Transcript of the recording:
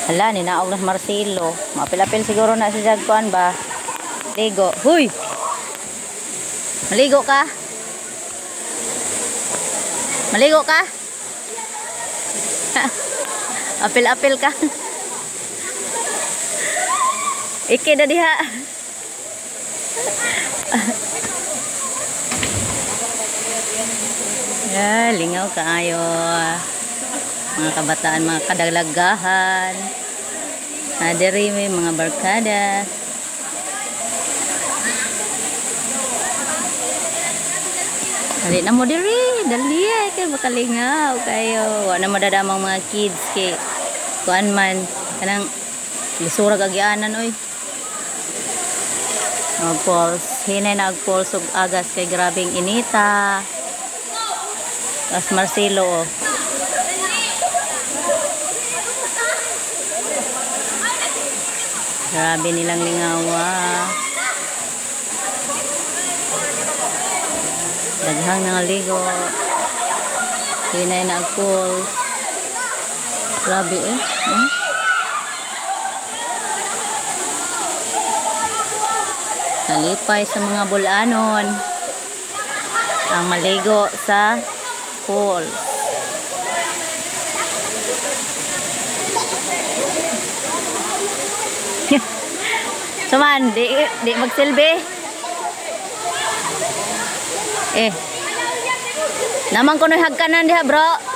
Hala, ninaog na si Marcelo. Mapil-apil siguro na si Jagkuan ba? Ligo. Huy! Maligo ka? Maligo ka? Apil-apil ka? Iki na diha. Ya, lingaw kaayo. Mga kabataan, mga kadalagahan. Diri may mga barkada. Dali na mo diri, dali kay makalingaw kayo. Wa na madadamang mga kids kay kuan man kanang lisurag agyanan oy. Pulse, hinay na pulse ug agas kay grabing inita. Tas Marcelo oh. Grabe nilang lingawa. Daghang nangaligo. Hinay na pulse. Grabe eh. Nalipay sa mga bulanon ang maligo sa pool. Suman, di magsilbi. Naman ko na hagkanan diha, bro.